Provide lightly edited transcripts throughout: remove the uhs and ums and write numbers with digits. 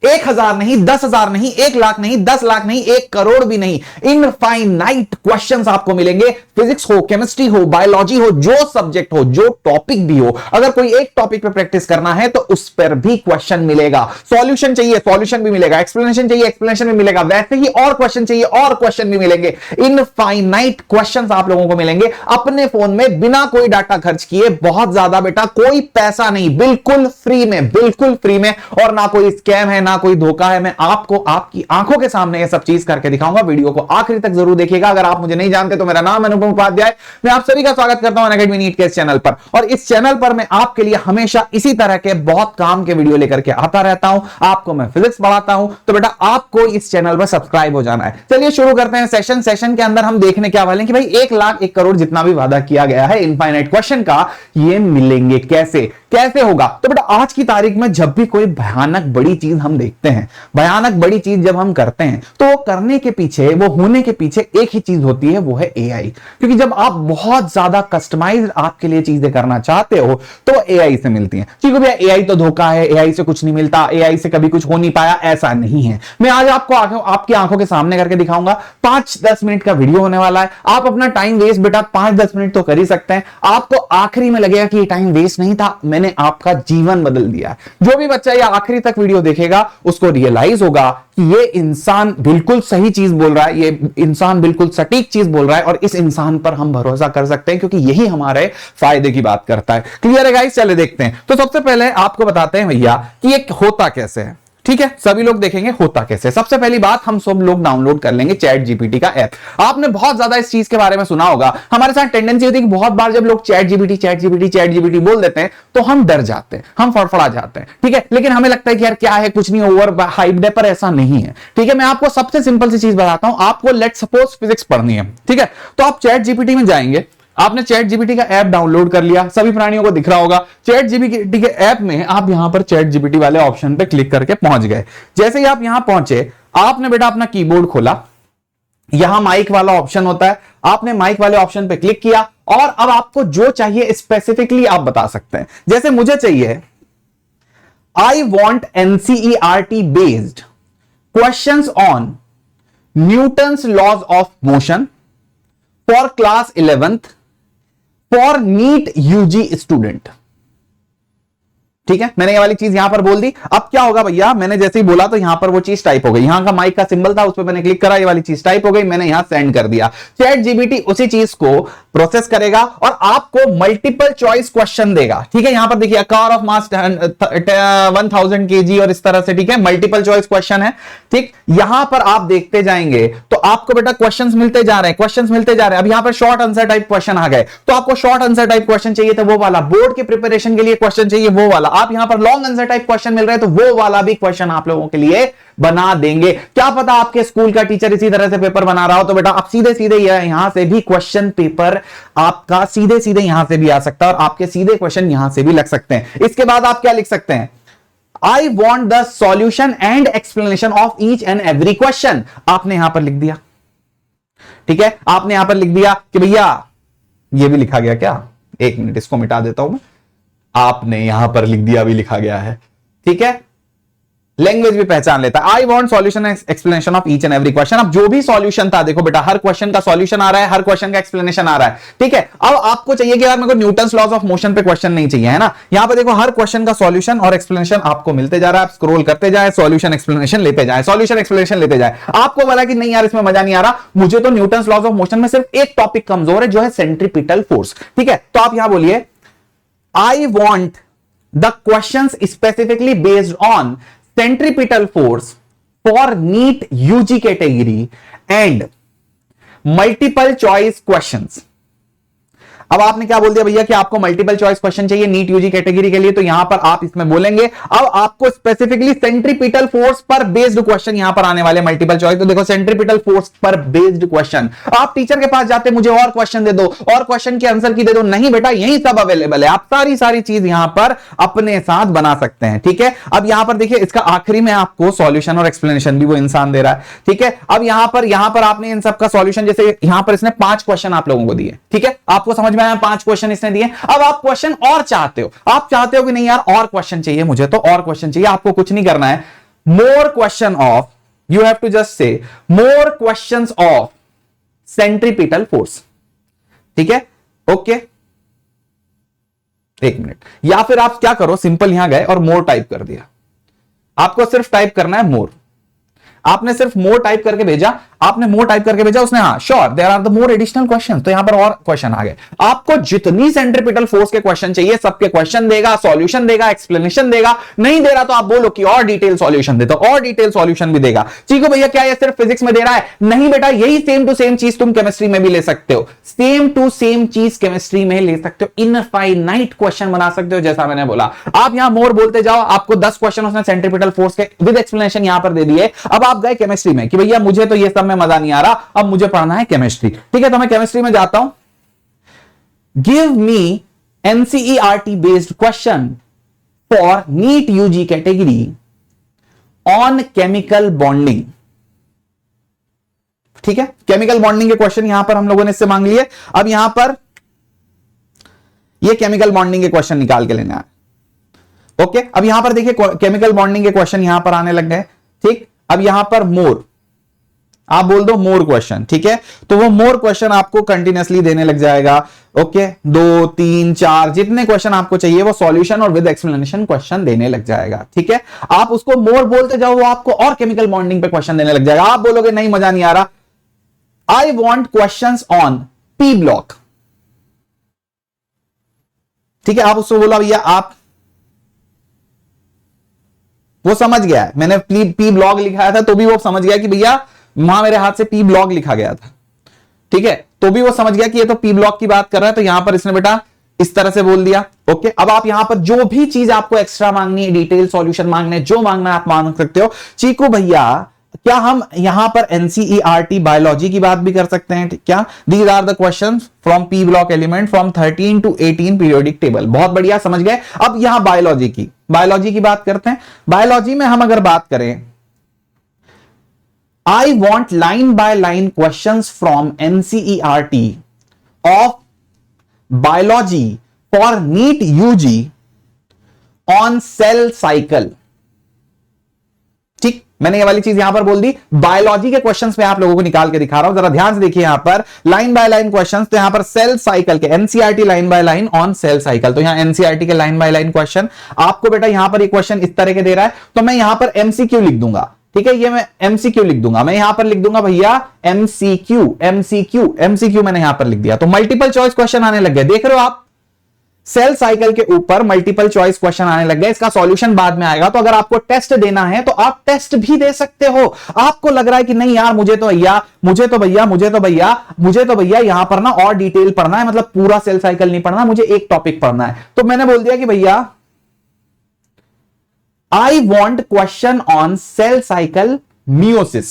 1000 नहीं, 10,000 नहीं, 1 लाख नहीं, 10 लाख नहीं, 1 करोड़ भी नहीं, इनफाइनाइट क्वेश्चंस आपको मिलेंगे। फिजिक्स हो, केमिस्ट्री हो, बायोलॉजी हो, जो सब्जेक्ट हो, जो टॉपिक भी हो, अगर कोई एक टॉपिक पे प्रैक्टिस करना है तो उस पर भी क्वेश्चन मिलेगा। सॉल्यूशन चाहिए, सॉल्यूशन भी मिलेगा। एक्सप्लेनेशन चाहिए, एक्सप्लेनेशन भी मिलेगा। वैसे ही और क्वेश्चन चाहिए, और क्वेश्चन भी मिलेंगे। इनफाइनाइट क्वेश्चंस आप लोगों को मिलेंगे अपने फोन में, बिना कोई डाटा खर्च किए। बहुत ज्यादा बेटा, कोई पैसा नहीं, बिल्कुल फ्री में, बिल्कुल फ्री में। और ना कोई स्कैम है, ना कोई धोखा है। मैं आपको आपकी आंखों के सामने ये सब चीज करके दिखाऊंगा। वीडियो को आखिरी तक जरूर देखिएगा। अगर आप मुझे नहीं जानते तो मेरा नाम अनुपम उपाध्याय, मैं आप सभी का स्वागत करता हूं अनअकैडमी नीट के इस चैनल पर। और इस चैनल पर मैं आपके लिए हमेशा इसी तरह के बहुत काम के वीडियो लेकर के आता रहता हूं। आपको मैं फिजिक्स पढ़ाता हूं, तो बेटा आपको इस चैनल पर सब्सक्राइब हो जाना है। चलिए शुरू करते हैं सेशन के अंदर हम देखने क्या वाले हैं कि भाई 1 लाख 1 करोड़ जितना भी वादा किया गया है इनफाइनाइट क्वेश्चन का, ये मिलेंगे कैसे होगा। तो बेटा आज की तारीख में जब भी कोई भयानक बड़ी चीज हम देखते हैं, भयानक बड़ी चीज जब हम करते हैं, तो वो करने के पीछे, वो होने के पीछे एक ही चीज होती है, वो है एआई। क्योंकि जब आप बहुत ज्यादा कस्टमाइज्ड आपके लिए चीजें करना चाहते हो तो एआई से मिलती हैं। ठीक है भैया, एआई तो धोखा है, एआई से कुछ नहीं मिलता, एआई से कभी कुछ हो नहीं पाया, ऐसा नहीं है। मैं आज आपको आपकी आंखों के सामने करके दिखाऊंगा। 5-10 मिनट का वीडियो होने वाला है। आप अपना टाइम वेस्ट बेटा 5-10 मिनट तो कर ही सकते हैं। आपको आखिरी में लगेगा कि ये टाइम वेस्ट नहीं था, मैंने आपका जीवन बदल दिया है। जो भी बच्चा ये आखिरी तक वीडियो देखेगा उसको रियलाइज होगा कि ये इंसान बिल्कुल सही चीज बोल रहा है, ये इंसान बिल्कुल सटीक चीज बोल रहा है और इस इंसान पर हम भरोसा कर सकते हैं क्योंकि यही हमारे फायदे की बात करता है। क्लियर है गाइस? चले देखते हैं। तो सबसे पहले आपको बताते हैं भैया कि ये होता कैसे है। ठीक है, सभी लोग देखेंगे होता कैसे। सबसे पहली बात, हम सब लोग डाउनलोड कर लेंगे चैट जीपीटी का ऐप। आपने बहुत ज्यादा इस चीज के बारे में सुना होगा। हमारे साथ टेंडेंसी होती है कि बहुत बार जब लोग चैट जीपीटी बोल देते हैं तो हम डर जाते हैं, हम फड़फड़ा जाते हैं। ठीक है, लेकिन हमें लगता है कि यार क्या है, कुछ नहीं, ओवर हाइप्ड है, पर ऐसा नहीं है। ठीक है, मैं आपको सबसे सिंपल सी चीज बताता हूं। आपको लेट्स सपोज फिजिक्स पढ़नी है, ठीक है, तो आप चैट जीपीटी में जाएंगे। आपने चैट जीपीटी का ऐप डाउनलोड कर लिया, सभी प्राणियों को दिख रहा होगा। चैट जीपीटी के ऐप में आप यहां पर चैट जीपीटी वाले ऑप्शन पे क्लिक करके पहुंच गए। जैसे ही आप यहां पहुंचे, आपने बेटा अपना कीबोर्ड खोला, यहां माइक वाला ऑप्शन होता है, आपने माइक वाले ऑप्शन पे क्लिक किया और अब आपको जो चाहिए स्पेसिफिकली आप बता सकते हैं। जैसे मुझे चाहिए I want NCERT based questions on Newton's laws of motion for class 11th for NEET UG student. ठीक है, मैंने ये वाली चीज यहां पर बोल दी। अब क्या होगा भैया, मैंने जैसे ही बोला तो यहां पर वो चीज टाइप हो गई। यहां का माइक का सिंबल था, उस पर मैंने क्लिक करा, ये वाली चीज टाइप हो गई, मैंने यहां सेंड कर दिया। चैट जीपीटी उसी चीज को प्रोसेस करेगा और आपको मल्टीपल चॉइस क्वेश्चन देगा। ठीक है, यहां पर देखिए कार ऑफ मास 1000 kg और इस तरह से। ठीक है, मल्टीपल चॉइस क्वेश्चन है। ठीक, यहां पर आप देखते जाएंगे तो आपको बेटा क्वेश्चंस मिलते जा रहे हैं, क्वेश्चंस मिलते जा रहे हैं। अब यहां पर शॉर्ट आंसर टाइप क्वेश्चन आ गए, तो आपको शॉर्ट आंसर टाइप क्वेश्चन चाहिए तो वो वाला, बोर्ड के प्रिपरेशन के लिए क्वेश्चन चाहिए वो वाला। आप यहां पर लॉन्ग आंसर टाइप क्वेश्चन मिल रहे हैं तो वो वाला भी क्वेश्चन आप लोगों के लिए बना देंगे। क्या पता आपके स्कूल का टीचर इसी तरह से पेपर बना रहा हो, तो बेटा आप सीधे सीधे यहां से भी क्वेश्चन पेपर आपका सीधे सीधे यहां से भी आ सकता है और आपके सीधे क्वेश्चन यहां से भी लग सकते हैं। इसके बाद आप क्या लिख सकते हैं, I want the solution and explanation of each and every question. आपने यहां पर लिख दिया। ठीक है, आपने यहां पर लिख दिया कि भैया ये भी लिखा गया क्या, एक मिनट इसको मिटा देता हूं मैं। आपने यहां पर लिख दिया, भी लिखा गया है। ठीक है, लैंग्वेज भी पहचान लेता है। I want solution explanation of each and every question. अब जो भी सॉल्यूशन था, देखो बेटा हर क्वेश्चन का सॉल्यूशन आ रहा है, हर क्वेश्चन का एक्सप्लेनेशन आ रहा है। ठीक है, अब आपको चाहिए कि यार मेरे को न्यूटन्स लॉज ऑफ मोशन पे क्वेश्चन नहीं चाहिए, है ना। यहां पे देखो हर क्वेश्चन का सॉल्यूशन और एक्सप्लेनेशन आपको मिलते जा रहा है। आप स्क्रॉल करते जाए, सॉल्यूशन एक्सप्लेनेशन लेते जाए, सॉल्यूशन एक्सप्लेनेशन लेते जाए। आपको बोला कि नहीं यार इसमें मजा नहीं आ रहा, मुझे तो न्यूटन्स लॉज ऑफ मोशन में सिर्फ एक टॉपिक कमजोर है, जो है सेंट्रीपिटल फोर्स। ठीक है, तो आप यहां बोलिए I want the questions specifically based on centripetal force for NEET UG category and multiple choice questions। अब आपने क्या बोल दिया भैया कि आपको मल्टीपल चॉइस क्वेश्चन चाहिए नीट यूजी कैटेगरी के लिए, तो यहां पर आप इसमें बोलेंगे अब आपको स्पेसिफिकली सेंट्रीपिटल फोर्स पर बेस्ड क्वेश्चन यहां पर आने वाले मल्टीपल चॉइस। तो देखो सेंट्रीपिटल फोर्स पर बेस्ड क्वेश्चन। आप टीचर के पास जाते मुझे और क्वेश्चन दे दो, और क्वेश्चन के आंसर की दे दो, नहीं बेटा यही सब अवेलेबल है। आप सारी चीज यहां पर अपने साथ बना सकते हैं। ठीक है, अब यहां पर देखिए इसका आखिरी में आपको सॉल्यूशन और एक्सप्लेनेशन भी वो इंसान दे रहा है। ठीक है, अब यहां पर आपने इन सब का सॉल्यूशन, जैसे यहां पर इसने 5 क्वेश्चन आप लोगों को दिए। ठीक है, आपको समझ में 5 क्वेश्चन इसने दिए। अब आप क्वेश्चन और चाहते हो, आप चाहते हो कि नहीं यार और क्वेश्चन चाहिए मुझे, तो और क्वेश्चन चाहिए। आपको कुछ नहीं करना है, more question of, you have to just say more questions of centripetal force. ठीक है, ओके, एक मिनट, या फिर आप क्या करो, सिंपल यहां गए और मोर टाइप कर दिया। आपको सिर्फ टाइप करना है मोर, आपने सिर्फ मोर टाइप करके भेजा, आपने मोर टाइप करके भेजा, उसने हाँ sure there are the more additional question, तो यहां पर और क्वेश्चन आ गए। आपको जितनी सेंट्रीपिटल फोर्स के क्वेश्चन चाहिए सबके क्वेश्चन देगा, सॉल्यूशन देगा, एक्सप्लेनेशन देगा। नहीं दे रहा तो आप बोलो कि और डिटेल सॉल्यूशन दे, तो और डिटेल सॉल्यूशन भी देगा। चीकू भैया क्या ये सिर्फ फिजिक्स में दे रहा है? नहीं बेटा, यही सेम टू सेम चीज तुम केमिस्ट्री में भी ले सकते हो, सेम टू सेम चीज केमिस्ट्री में ले सकते हो, इनफाइनाइट क्वेश्चन बना सकते हो। जैसा मैंने बोला, आप यहां मोर बोलते जाओ, आपको 10 क्वेश्चन उसने सेंट्रीपिटल फोर्स के विद एक्सप्लेनेशन यहां पर दे दिए। अब आप गए केमिस्ट्री में कि भैया मुझे तो ये सब में मजा नहीं आ रहा, अब मुझे पढ़ना है केमिस्ट्री। ठीक है, तो मैं केमिस्ट्री में जाता हूं। Give me NCERT based question for NEET UG category on chemical bonding. ठीक है, केमिकल बॉन्डिंग के क्वेश्चन यहां पर हम लोगों ने इससे मांग लिए। अब यहां पर ये केमिकल बॉन्डिंग के क्वेश्चन निकाल के लेना है। ओके, अब यहां पर देखिए केमिकल बॉन्डिंग के क्वेश्चन यहां पर आने लग गए। ठीक, अब यहां पर मोर, आप बोल दो मोर क्वेश्चन। ठीक है, तो वो मोर क्वेश्चन आपको कंटिन्यूअसली देने लग जाएगा। ओके, 2 3 4 जितने क्वेश्चन आपको चाहिए वो सॉल्यूशन और विद एक्सप्लेनेशन क्वेश्चन देने लग जाएगा। ठीक है, आप उसको मोर बोलते जाओ, वो आपको और केमिकल बॉन्डिंग पे क्वेश्चन देने लग जाएगा। आप बोलोगे नहीं मजा नहीं आ रहा, I want questions on P block. ठीक है, आप उसको बोला भैया आप, वो समझ गया, मैंने पी ब्लॉग लिखाया था तो भी वो समझ गया कि भैया वहां मेरे हाथ से पी ब्लॉग लिखा गया था। ठीक है, तो भी वो समझ गया कि ये तो पी ब्लॉग की बात कर रहा है, तो यहां पर इसने बेटा इस तरह से बोल दिया। ओके, अब आप यहां पर जो भी चीज आपको एक्स्ट्रा मांगनी है, डिटेल सॉल्यूशन मांगने, जो मांगना है आप मांग सकते हो। चीकू भैया क्या हम यहां पर एनसीईआरटी बायोलॉजी की बात भी कर सकते हैं क्या? These are the questions from P block element from 13 to 18 periodic table. बहुत बढ़िया, समझ गए। अब यहां बायोलॉजी की बात करते हैं। बायोलॉजी में हम अगर बात करें, I want line by line questions from NCERT of biology for NEET UG on cell cycle. ठीक, मैंने ये वाली चीज यहां पर बोल दी। बायोलॉजी के क्वेश्चंस में आप लोगों को निकाल के दिखा रहा हूं, जरा ध्यान से देखिए। यहां पर लाइन बाय लाइन क्वेश्चंस, तो यहां पर सेल साइकिल के NCERT line by line on cell cycle, तो यहां एनसीईआरटी के लाइन बाय लाइन क्वेश्चन आपको बेटा यहां पर एक क्वेश्चन इस तरह के दे रहा है, तो मैं यहां पर एमसीक्यू लिख दूंगा। ठीक है, ये मैं एमसीक्यू लिख दूंगा, मैं यहां पर लिख दूंगा भैया एमसीक्यू मैंने यहां पर लिख दिया। तो मल्टीपल चॉइस क्वेश्चन आने लग गए, देख रहे हो आप, सेल साइकिल के ऊपर मल्टीपल चॉइस क्वेश्चन आने लग गए। इसका सॉल्यूशन बाद में आएगा, तो अगर आपको टेस्ट देना है तो आप टेस्ट भी दे सकते हो। आपको लग रहा है कि नहीं यार मुझे तो भैया यहां पर ना और डिटेल पढ़ना है, मतलब पूरा सेल साइकिल नहीं पढ़ना, मुझे एक टॉपिक पढ़ना है, तो मैंने बोल दिया कि भैया I want question on cell cycle meiosis.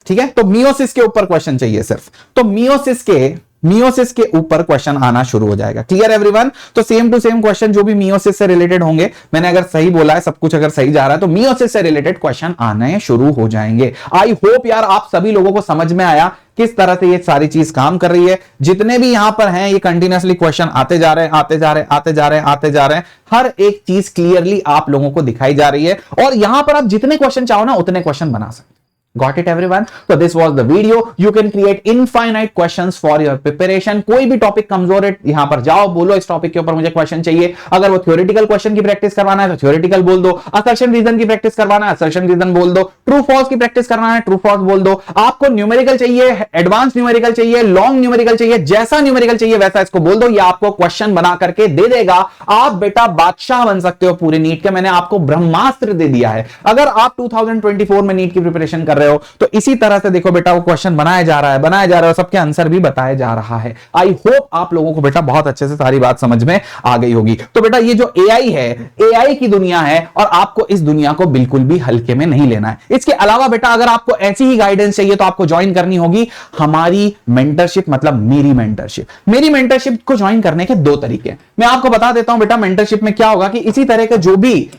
ठीक है, तो मियोसिस के ऊपर क्वेश्चन चाहिए सिर्फ, तो मियोसिस के ऊपर क्वेश्चन आना शुरू हो जाएगा। Clear everyone? तो सेम टू सेम क्वेश्चन जो भी मियोसिस से रिलेटेड होंगे, मैंने अगर सही बोला है, सब कुछ अगर सही जा रहा है, तो मियोसिस से रिलेटेड क्वेश्चन आने शुरू हो जाएंगे। आई होप यार आप सभी लोगों को समझ में आया किस तरह से ये सारी चीज काम कर रही है। जितने भी यहां पर हैं ये कंटिन्यूअसली क्वेश्चन आते जा रहे हैं, हर एक चीज क्लियरली आप लोगों को दिखाई जा रही है, और यहां पर आप जितने क्वेश्चन चाहो ना उतने क्वेश्चन बना सकते। Got it everyone? So this was the video. You can create infinite questions for your preparation. कोई भी टॉपिक कमजोर है यहां पर जाओ, बोलो इस टॉपिक के ऊपर मुझे क्वेश्चन चाहिए। अगर वो थ्योरेटिकल क्वेश्चन की प्रैक्टिस करवाना है तो थ्योरेटिकल बोल दो, असर्शन रीजन की प्रैक्टिस करवाना है असर्शन रीजन बोल दो, ट्रू फॉल्स की प्रैक्टिस करना है ट्रू फॉल्स बोल दो। आपको न्यूमेरिकल चाहिए, एडवांस न्यूमेरिकल चाहिए, लॉन्ग न्यूमेरिकल चाहिए, जैसा न्यूमेरिकल चाहिए वैसा इसको बोल दो, ये आपको क्वेश्चन बना करके दे देगा। आप बेटा बादशाह बन सकते हो पूरे नीट के। मैंने आपको ब्रह्मास्त्र दे दिया है। अगर आप 2024 में नीट की प्रिपरेशन कर रहे हो तो इसी तरह से देखो बेटा वो क्वेश्चन बनाया जा रहा है, सबके आंसर भी बताया जा रहा है। आई होप आप लोगों को बेटा बहुत अच्छे से सारी बात समझ में आ गई होगी। तो बेटा ये जो एआई है, एआई की दुनिया है, और आपको इस दुनिया को बिल्कुल भी हल्के में नहीं लेना है। इसके अलावा बेटा अगर आपको ऐसी ही गाइडेंस चाहिए तो आपको ज्वाइन करनी होगी हमारी मेंटरशिप, मतलब मेरी मेंटरशिप। मेरी मेंटरशिप को ज्वाइन करने के 2 तरीके मैं आपको बता देता हूं बेटा। मेंटरशिप में क्या होगा कि इसी तरह के जो भी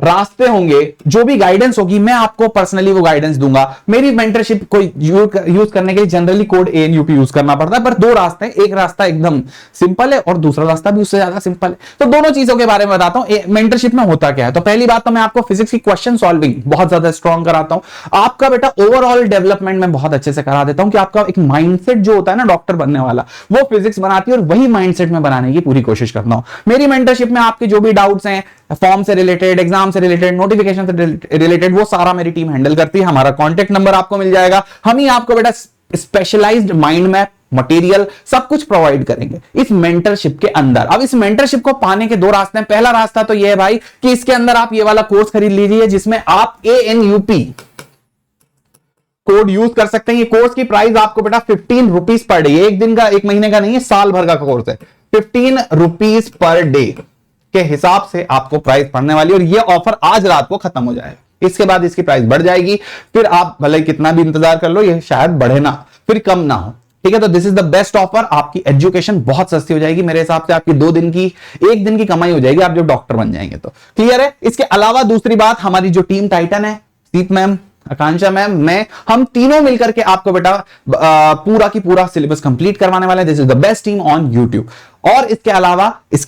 रास्ते होंगे, जो भी गाइडेंस होगी, मैं आपको पर्सनली वो गाइडेंस दूंगा। मेरी मेंटरशिप को यूज करने के लिए जनरली कोड ANUP यूज करना पड़ता है, पर दो रास्ते हैं, एक रास्ता एकदम सिंपल है और दूसरा रास्ता भी उससे ज्यादा सिंपल है। तो दोनों चीजों के बारे में बताता हूं मेंटरशिप में होता क्या है। तो पहली बात तो मैं आपको फिजिक्स की क्वेश्चन सॉल्विंग बहुत ज्यादा स्ट्रॉन्ग कराता हूं। आपका बेटा ओवरऑल डेवलपमेंट में बहुत अच्छे से करा देता हूं कि आपका एक माइंडसेट जो होता है ना डॉक्टर बनने वाला, वो फिजिक्स बनाती है और वही माइंडसेट में बनाने की पूरी कोशिश करता हूं। मेरी मेंटरशिप में आपके जो भी डाउट्स हैं फॉर्म से रिलेटेड, एग्जाम से रिलेटेड, नोटिफिकेशन से रिलेटेड, वो सारा मेरी टीम हैंडल करती है। हमारा कॉन्टेक्ट नंबर आपको मिल जाएगा। हम ही आपको बेटा स्पेशलाइज्ड माइंड मैप, मटेरियल सब कुछ प्रोवाइड करेंगे इस मेंटरशिप के अंदर। अब इस मेंटरशिप को पाने के दो रास्ते हैं। पहला रास्ता तो यह है भाई कि इसके अंदर आप ये वाला कोर्स खरीद लीजिए जिसमें आप ANUP कोड यूज कर सकते हैं। ये कोर्स की प्राइस आपको बेटा 15 रुपीज पर डे, एक दिन का, एक महीने का नहीं है, साल भर का कोर्स है। 15 रुपीज पर डे के हिसाब से आपको प्राइस पड़ने वाली है और ये ऑफर आज रात को खत्म हो जाएगा। इसके बाद इसकी प्राइस बढ़ जाएगी, फिर आप भले कितना भी इंतजार कर लो, ये शायद बढ़े ना, फिर कम ना हो। ठीक है, तो this is the best offer. आपकी एजुकेशन बहुत सस्ती हो जाएगी। मेरे हिसाब से आपकी 2 दिन की, 1 दिन की कमाई हो जाएगी आप जब डॉक्टर बन जाएंगे तो। क्लियर है। इसके अलावा दूसरी बात, हमारी जो टीम टाइटन है, सीप मैम, आकांक्षा मैम, मैं, हम तीनों मिलकर के आपको बेटा पूरा की पूरा सिलेबस कंप्लीट करवाने वाले हैं। This is the best team on YouTube. और इसके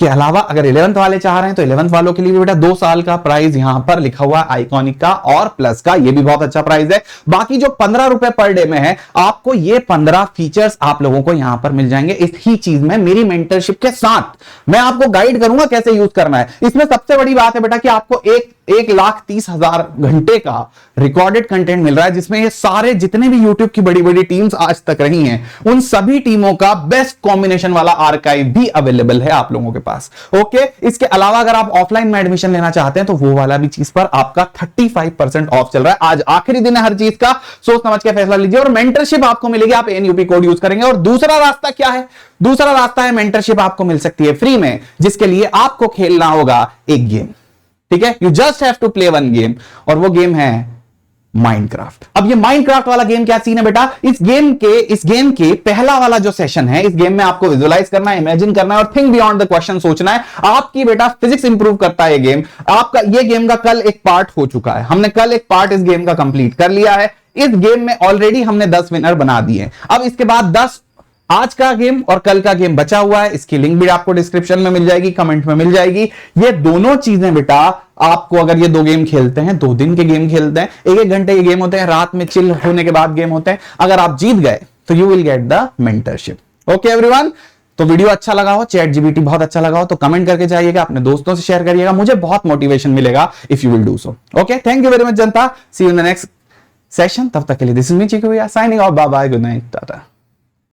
अलावा अगर 11th वाले चाह रहे हैं तो 11th वालों के लिए भी बेटा 2 साल का प्राइस यहां पर लिखा हुआ है, आइकॉनिक का और प्लस का, ये भी बहुत अच्छा प्राइस है। बाकी जो 15 रुपए पर डे में है, आपको ये 15 फीचर्स आप लोगों को यहां पर मिल जाएंगे इस ही चीज में, मेरी मेंटरशिप के साथ। मैं आपको गाइड करूंगा कैसे यूज करना है। इसमें सबसे बड़ी बात है बेटा कि आपको 1,30,000 घंटे का रिकॉर्डेड कंटेंट मिल रहा है, जिसमें ये सारे जितने भी यूट्यूब की बड़ी बड़ी टीम्स आज तक रही हैं, उन सभी टीमों का बेस्ट कॉम्बिनेशन वाला आर्काइव भी अवेलेबल है आप लोगों के पास। ओके, इसके अलावा अगर आप ऑफलाइन में एडमिशन लेना चाहते हैं तो वो वाला भी चीज पर आपका 35% ऑफ चल रहा है। आज आखिरी दिन है हर चीज का, सोच समझ के फैसला लीजिए। और मेंटरशिप आपको मिलेगी, आप ANUP कोड यूज करेंगे। और दूसरा रास्ता क्या है? दूसरा रास्ता है मेंटरशिप आपको मिल सकती है फ्री में, जिसके लिए आपको खेलना होगा एक गेम। ठीक है, you just have to play 1 game, और वो गेम है माइनक्राफ्ट। अब ये माइनक्राफ्ट वाला गेम क्या सीन है बेटा? इस गेम के पहला वाला जो सेशन है, इस गेम में आपको विजुअलाइज करना है, इमेजिन करना है और थिंक बियॉन्ड द क्वेश्चन सोचना है। आपकी बेटा फिजिक्स इंप्रूव करता है ये गेम। आपका ये गेम का कल एक पार्ट हो चुका है, हमने कल एक पार्ट इस गेम का कंप्लीट कर लिया है। इस गेम में ऑलरेडी हमने 10 विनर बना दिए। अब इसके बाद 10 आज का गेम और कल का गेम बचा हुआ है। इसकी लिंक भी आपको डिस्क्रिप्शन में मिल जाएगी, कमेंट में मिल जाएगी। ये दोनों चीजें बेटा आपको, अगर ये 2 गेम खेलते हैं, 2 दिन के गेम खेलते हैं, 1-1 घंटे के गेम होते हैं, रात में चिल होने के बाद गेम होते हैं, अगर आप जीत गए तो you will get the mentorship. Okay everyone, तो वीडियो अच्छा लगा हो, ChatGPT बहुत अच्छा लगा हो तो कमेंट करके जाइएगा, अपने दोस्तों से शेयर करिएगा, मुझे बहुत मोटिवेशन मिलेगा if you will do so. Okay, thank you very much जनता, see you in the next session. तब तक के लिए दिस इज मी चिकू भैया, signing off, bye bye, good night, Tata.